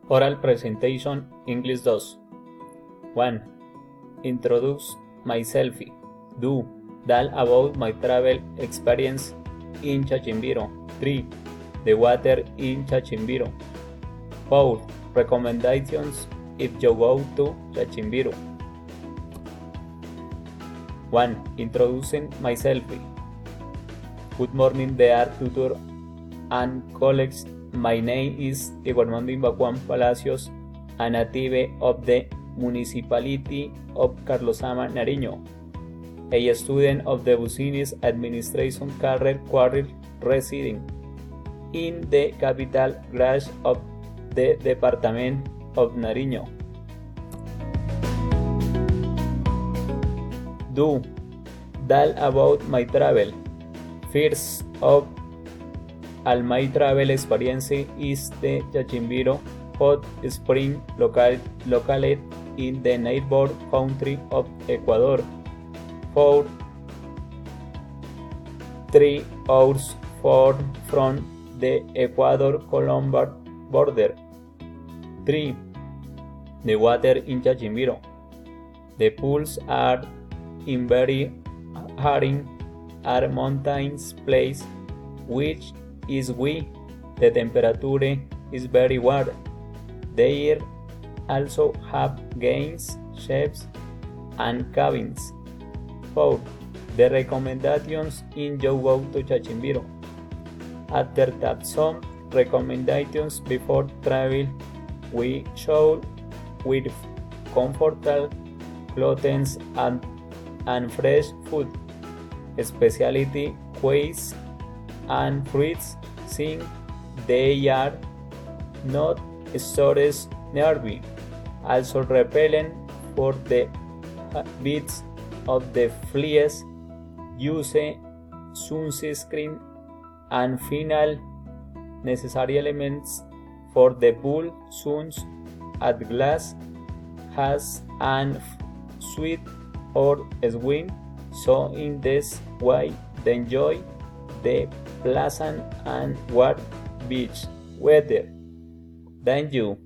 Oral Presentation English 2. 1. Introduce myself. Do. Tell about my travel experience in Chachimbiro. 3. The water in Chachimbiro. 4. Recommendations if you go to Chachimbiro. 1. Introducing myself. Good morning, dear tutor and colleagues. My name is Eduardo Imbacuan Palacios, a native of the municipality of Carlosama, Nariño, a student of the Business Administration career quarter residing in the capital garage of the department of Nariño. Do. Tell about my travel. First of all, my travel experience is the Chachimbiro hot spring located in the neighbor country of Ecuador, 3 hours from the Ecuador-Colombia border. 3. The water in Chachimbiro. The pools are in very hard are mountains place, which is why the temperature is very warm. They also have games, sheds, and cabins. 4. The recommendations in your go to Chachimbiro. After that, some recommendations before travel. We should with comfortable clothes and fresh food, specialty quays and fruits, since they are not stores nearby. Also repellent for the bites of the fleas. Use sunscreen and final necessary elements for the pool. Suns at glass has an sweet or swim, so in this way they enjoy the pleasant and warm beach weather. Thank you.